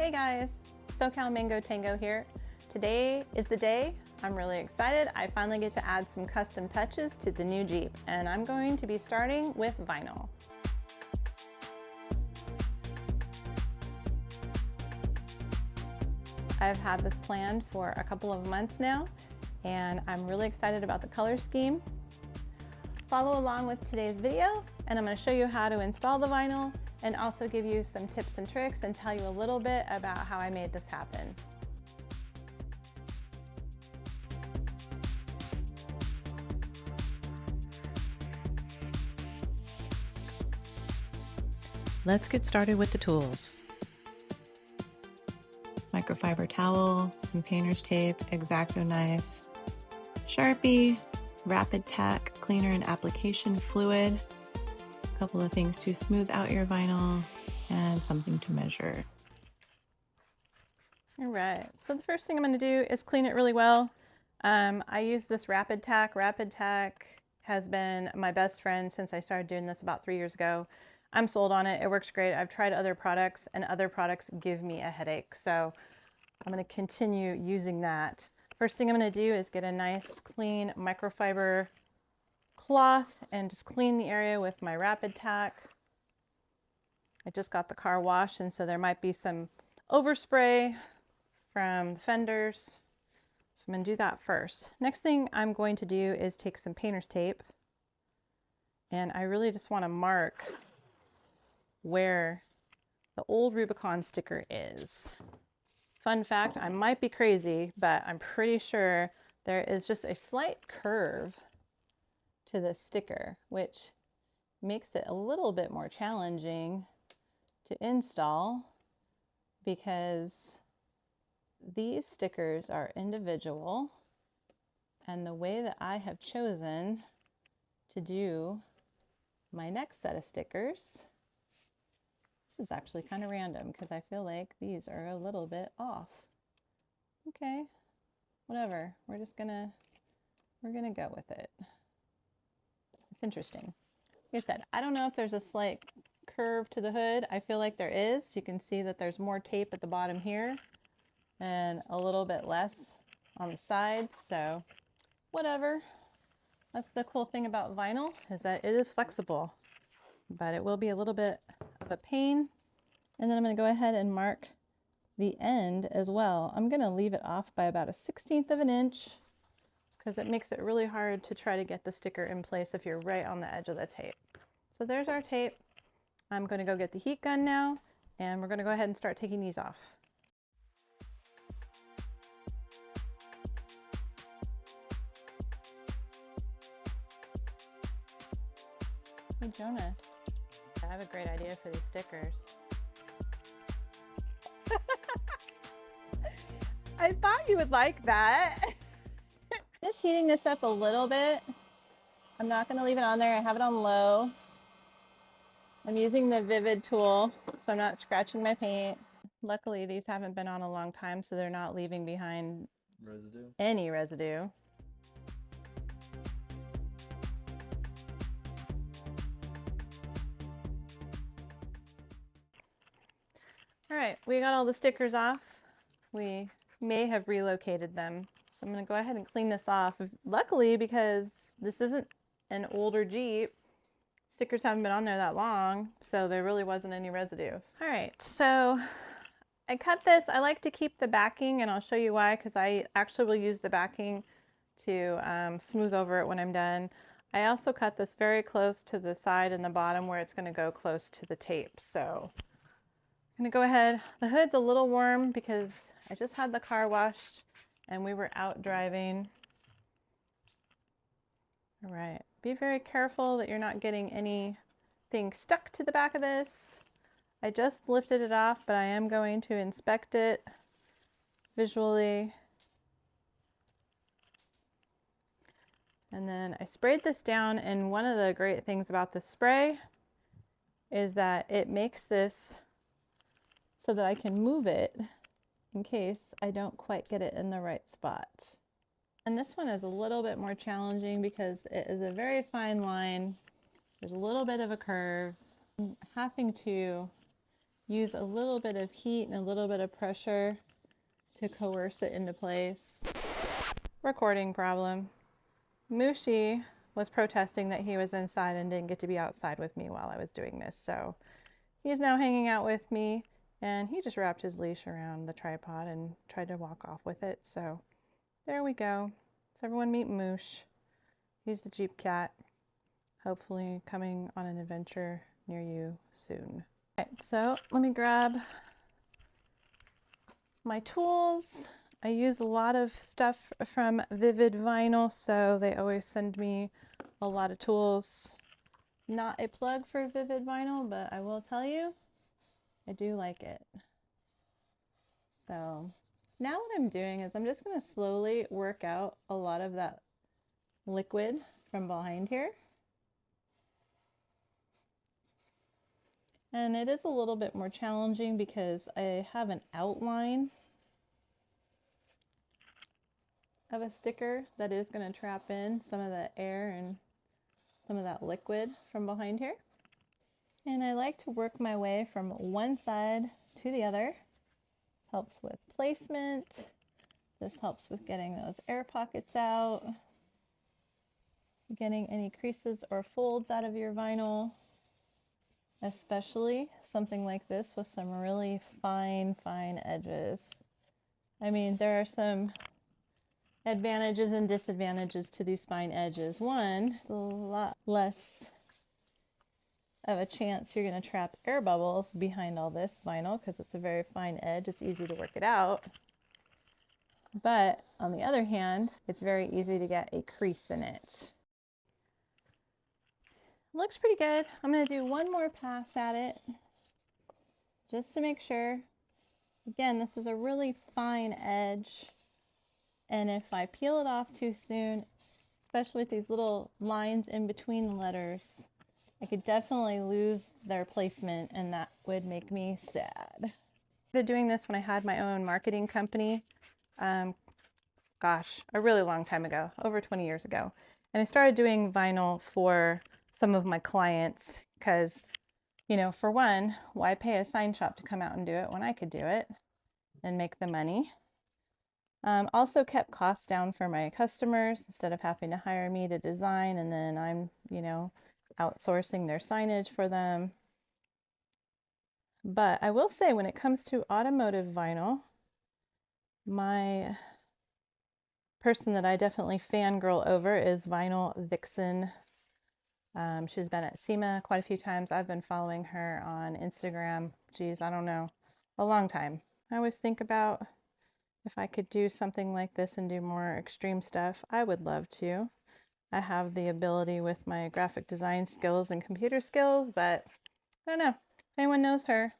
Hey guys, SoCal Mango Tango here. Today is the day. I'm really excited. I finally get to add some custom touches to the new Jeep, and I'm going to be starting with vinyl. I've had this planned for a couple of months now, and I'm really excited about the color scheme. Follow along with today's video, and I'm going to show you how to install the vinyl and also give you some tips and tricks and tell you a little bit about how I made this happen. Let's get started with the tools. Microfiber towel, some painter's tape, X-Acto knife, Sharpie, RapidTac cleaner and application fluid, a couple of things to smooth out your vinyl, and something to measure. All right, so the first thing I'm going to do is clean it really well. I use this RapidTac. RapidTac has been my best friend since I started doing this about 3 years ago. I'm sold on it. It works great. I've tried other products, and other products give me a headache. So I'm going to continue using that. First thing I'm going to do is get a nice clean microfiber cloth and just clean the area with my RapidTac. I just got the car washed, and so there might be some overspray from the fenders. So I'm going to do that first. Next thing I'm going to do is take some painter's tape, and I really just want to mark where the old Rubicon sticker is. Fun fact, I might be crazy, but I'm pretty sure there is just a slight curve to the sticker, which makes it a little bit more challenging to install because these stickers are individual, and the way that I have chosen to do my next set of stickers, this is actually kind of random because I feel like these are a little bit off. Okay, whatever. We're gonna go with it. It's interesting. Like I said, I don't know if there's a slight curve to the hood. I feel like there is. You can see that there's more tape at the bottom here and a little bit less on the sides. So whatever. That's the cool thing about vinyl, is that it is flexible, but it will be a little bit of a pain. And then I'm going to go ahead and mark the end as well. I'm going to leave it off by about 1/16 of an inch because it makes it really hard to try to get the sticker in place if you're right on the edge of the tape. So there's our tape. I'm going to go get the heat gun now, and we're going to go ahead and start taking these off. Hey Jonas, I have a great idea for these stickers. I thought you would like that. Just heating this up a little bit. I'm not going to leave it on there. I have it on low. I'm using the Vivid tool, so I'm not scratching my paint. Luckily, these haven't been on a long time, so they're not leaving behind any residue. All right, we got all the stickers off. We may have relocated them. So I'm going to go ahead and clean this off. Luckily, because this isn't an older Jeep, stickers haven't been on there that long, so there really wasn't any residue. All right, so I cut this. I like to keep the backing, and I'll show you why, because I actually will use the backing to smooth over it when I'm done. I also cut this very close to the side and the bottom where it's going to go close to the tape. So I'm going to go ahead. The hood's a little warm because I just had the car washed and we were out driving. All right, be very careful that you're not getting anything stuck to the back of this. I just lifted it off, but I am going to inspect it visually. And then I sprayed this down, and one of the great things about this spray is that it makes this so that I can move it in case I don't quite get it in the right spot. And this one is a little bit more challenging because it is a very fine line. There's a little bit of a curve. I'm having to use a little bit of heat and a little bit of pressure to coerce it into place. Recording problem. Mushi was protesting that he was inside and didn't get to be outside with me while I was doing this, so he's now hanging out with me, and he just wrapped his leash around the tripod and tried to walk off with it, so there we go. So everyone meet Moosh. He's the Jeep cat, hopefully coming on an adventure near you soon. All right, so let me grab my tools. I use a lot of stuff from Vivid Vinyl, so they always send me a lot of tools. Not a plug for Vivid Vinyl, but I will tell you, I do like it. So now what I'm doing is I'm just going to slowly work out a lot of that liquid from behind here. And it is a little bit more challenging because I have an outline of a sticker that is going to trap in some of the air and some of that liquid from behind here. And I like to work my way from one side to the other. This helps with placement. This helps with getting those air pockets out, getting any creases or folds out of your vinyl, especially something like this with some really fine edges. I mean, there are some advantages and disadvantages to these fine edges. One, it's a lot less of a chance you're going to trap air bubbles behind all this vinyl because it's a very fine edge. It's easy to work it out. But on the other hand, it's very easy to get a crease in it. Looks pretty good. I'm going to do one more pass at it just to make sure. Again, this is a really fine edge. And if I peel it off too soon, especially with these little lines in between the letters, I could definitely lose their placement, and that would make me sad. I started doing this when I had my own marketing company, gosh, a really long time ago, over 20 years ago. And I started doing vinyl for some of my clients because, you know, for one, why pay a sign shop to come out and do it when I could do it and make the money? Also kept costs down for my customers instead of having to hire me to design and then I'm, you know, outsourcing their signage for them. But I will say when it comes to automotive vinyl, my person that I definitely fangirl over is Vinyl Vixen. She's been at SEMA quite a few times. I've been following her on Instagram. Geez, I don't know, a long time. I always think about if I could do something like this and do more extreme stuff, I would love to. I have the ability with my graphic design skills and computer skills, but I don't know. If anyone knows her,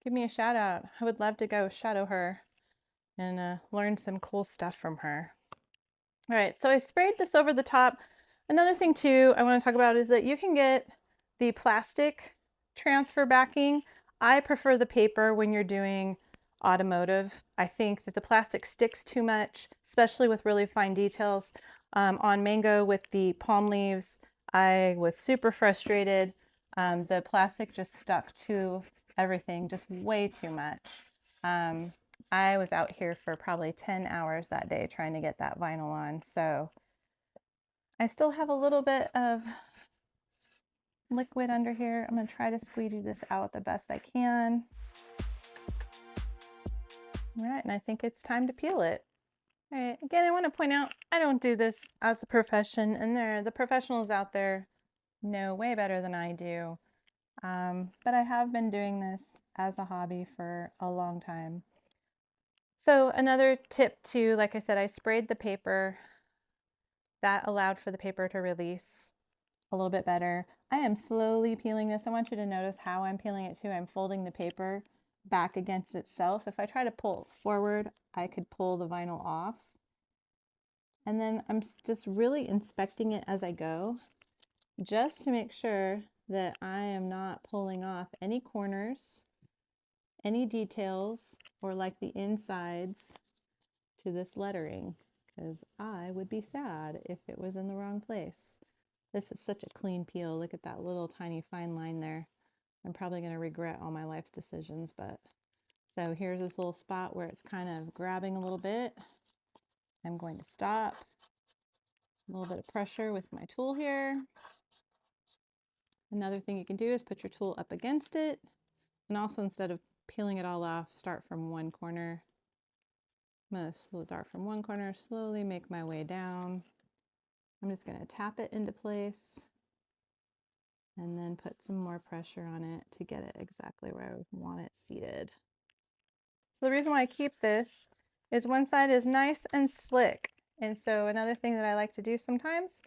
give me a shout out. I would love to go shadow her and learn some cool stuff from her. All right, so I sprayed this over the top. Another thing too I want to talk about is that you can get the plastic transfer backing. I prefer the paper when you're doing automotive. I think that the plastic sticks too much, especially with really fine details. On Mango with the palm leaves, I was super frustrated. The plastic just stuck to everything, just way too much. I was out here for probably 10 hours that day trying to get that vinyl on, so I still have a little bit of liquid under here. I'm going to try to squeegee this out the best I can. All right, and I think it's time to peel it. All right, again, I want to point out, I don't do this as a profession, and the professionals out there know way better than I do. But I have been doing this as a hobby for a long time. So another tip too, like I said, I sprayed the paper. That allowed for the paper to release a little bit better. I am slowly peeling this. I want you to notice how I'm peeling it too. I'm folding the paper back against itself. If I try to pull it forward, I could pull the vinyl off. And then I'm just really inspecting it as I go, just to make sure that I am not pulling off any corners, any details, or like the insides to this lettering, because I would be sad if it was in the wrong place. This is such a clean peel. Look at that little tiny fine line there. I'm probably going to regret all my life's decisions, but so here's this little spot where it's kind of grabbing a little bit. I'm going to stop. A little bit of pressure with my tool here. Another thing you can do is put your tool up against it, and also instead of peeling it all off, start from one corner. I'm going to start from one corner, slowly make my way down. I'm just going to tap it into place and then put some more pressure on it to get it exactly where I want it seated. So the reason why I keep this is one side is nice and slick. And so another thing that I like to do sometimes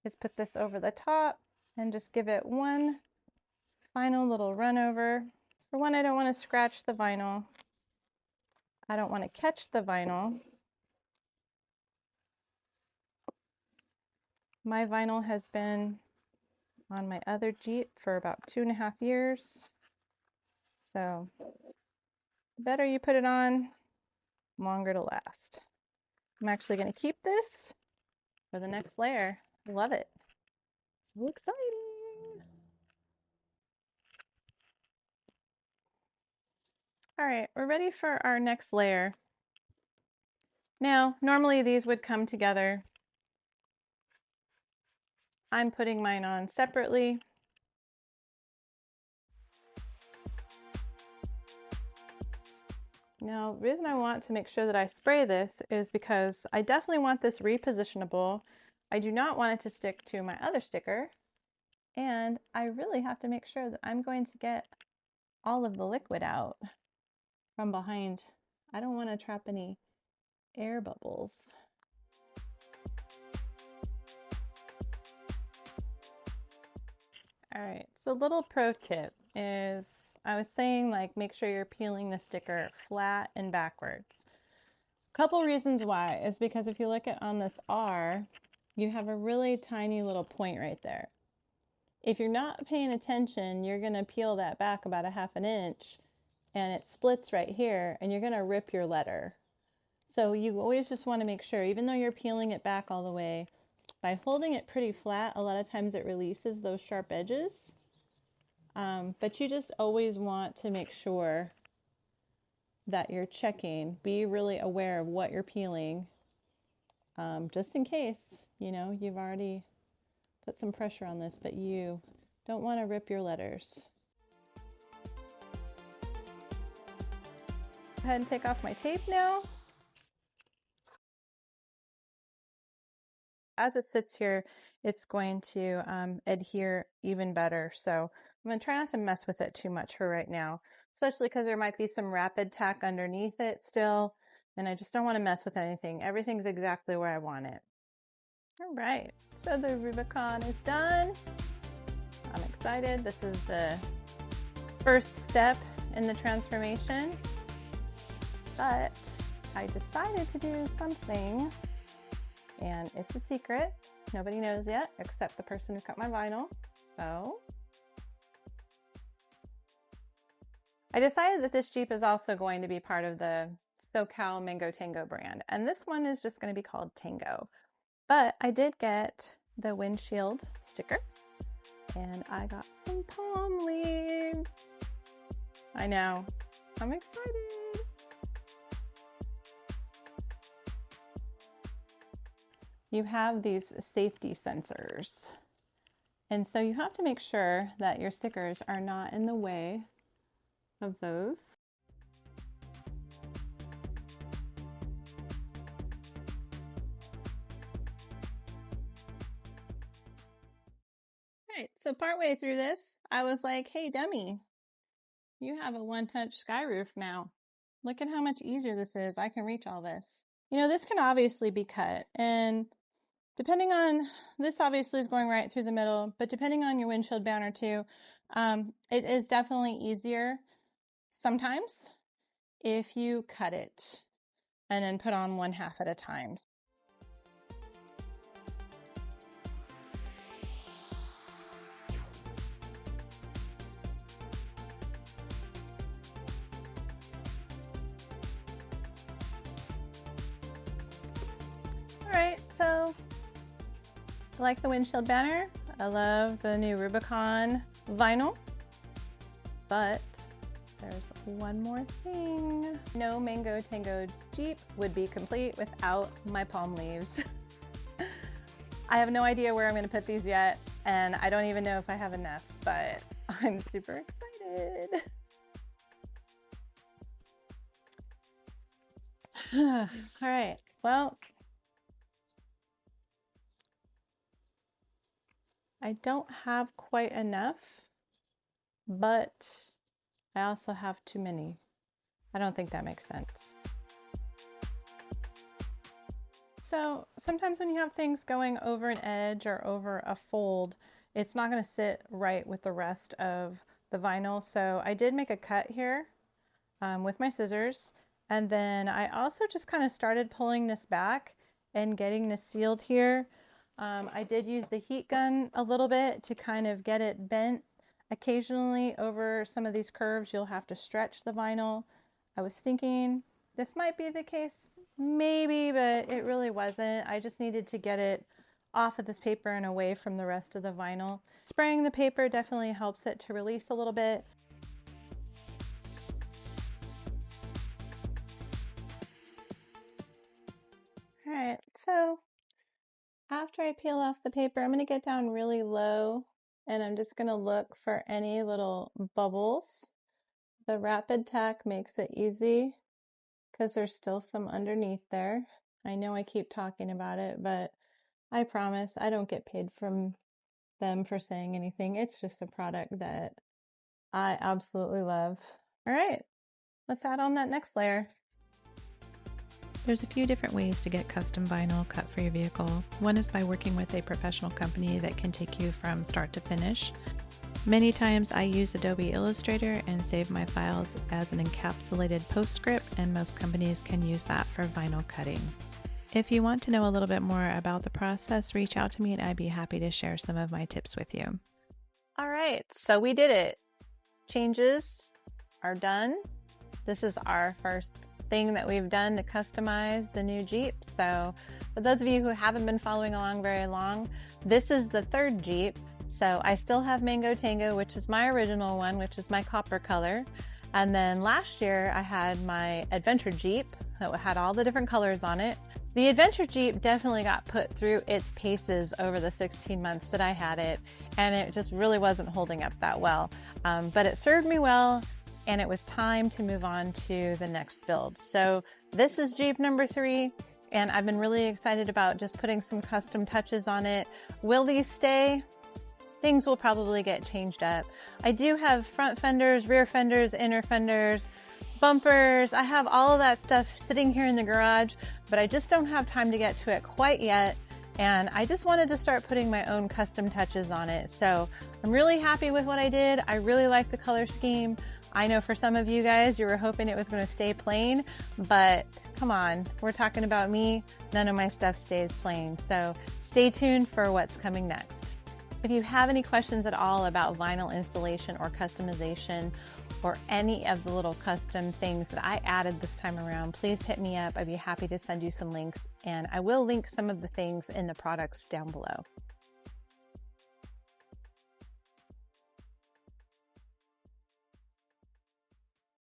is put this over the top and just give it one final little run over. For one, I don't want to scratch the vinyl. I don't want to catch the vinyl. My vinyl has been on my other Jeep for about 2.5 years. So the better you put it on, longer to last. I'm actually going to keep this for the next layer. Love it. So exciting. All right, we're ready for our next layer. Now, normally these would come together. I'm putting mine on separately. Now, the reason I want to make sure that I spray this is because I definitely want this repositionable. I do not want it to stick to my other sticker. And I really have to make sure that I'm going to get all of the liquid out from behind. I don't want to trap any air bubbles. All right, so little pro tip is I was saying, like, make sure you're peeling the sticker flat and backwards. Couple reasons why is because if you look at on this R, you have a really tiny little point right there. If you're not paying attention, you're going to peel that back about 1/2 inch and it splits right here and you're going to rip your letter. So you always just want to make sure, even though you're peeling it back all the way, by holding it pretty flat, a lot of times it releases those sharp edges. But you just always want to make sure that you're checking, be really aware of what you're peeling, just in case, you know, you've already put some pressure on this, but you don't want to rip your letters. Go ahead and take off my tape now. As it sits here, it's going to adhere even better. So I'm going to try not to mess with it too much for right now, especially because there might be some RapidTac underneath it still, and I just don't want to mess with anything. Everything's exactly where I want it. All right, so the Rubicon is done. I'm excited. This is the first step in the transformation, but I decided to do something, and it's a secret. Nobody knows yet except the person who cut my vinyl. So I decided that this Jeep is also going to be part of the SoCal Mango Tango brand, and this one is just going to be called Tango. But I did get the windshield sticker, and I got some palm leaves. I know, I'm excited. You have these safety sensors, and so you have to make sure that your stickers are not in the way of those. Right, so partway through this, I was like, hey, dummy, you have a one-touch sky roof now. Look at how much easier this is. I can reach all this. You know, this can obviously be cut, and depending on, this obviously is going right through the middle, but depending on your windshield banner too, it is definitely easier sometimes if you cut it and then put on 1/2 at a time. All right, so I like the windshield banner. I love the new Rubicon vinyl. but there's one more thing. No Mango Tango Jeep would be complete without my palm leaves. I have no idea where I'm going to put these yet, and I don't even know if I have enough, but I'm super excited. All right, well, I don't have quite enough, but I also have too many. I don't think that makes sense. So sometimes when you have things going over an edge or over a fold, it's not going to sit right with the rest of the vinyl. So I did make a cut here with my scissors. And then I also just kind of started pulling this back and getting this sealed here. I did use the heat gun a little bit to kind of get it bent. Occasionally over some of these curves, you'll have to stretch the vinyl. I was thinking this might be the case, maybe, but it really wasn't. I just needed to get it off of this paper and away from the rest of the vinyl. Spraying the paper definitely helps it to release a little bit. All right, so after I peel off the paper, I'm going to get down really low and I'm just going to look for any little bubbles. The RapidTac makes it easy because there's still some underneath there. I know I keep talking about it, but I promise I don't get paid from them for saying anything. It's just a product that I absolutely love. All right, let's add on that next layer. There's a few different ways to get custom vinyl cut for your vehicle. One is by working with a professional company that can take you from start to finish. Many times I use Adobe Illustrator and save my files as an encapsulated postscript, and most companies can use that for vinyl cutting. If you want to know a little bit more about the process, reach out to me and I'd be happy to share some of my tips with you. All right, so we did it. Changes are done. This is our first thing that we've done to customize the new Jeep. So for those of you who haven't been following along very long, this is the third Jeep. So I still have Mango Tango, which is my original one, which is my copper color. And then last year I had my Adventure Jeep that had all the different colors on it. The Adventure Jeep definitely got put through its paces over the 16 months that I had it, and it just really wasn't holding up that well. But it served me well, and it was time to move on to the next build. So this is Jeep number 3, and I've been really excited about just putting some custom touches on it. Will these stay? Things will probably get changed up. I do have front fenders, rear fenders, inner fenders, bumpers. I have all of that stuff sitting here in the garage, but I just don't have time to get to it quite yet. And I just wanted to start putting my own custom touches on it. So I'm really happy with what I did. I really like the color scheme. I know for some of you guys, you were hoping it was going to stay plain, but come on, we're talking about me. None of my stuff stays plain. So stay tuned for what's coming next. If you have any questions at all about vinyl installation or customization or any of the little custom things that I added this time around, please hit me up. I'd be happy to send you some links, and I will link some of the things in the products down below.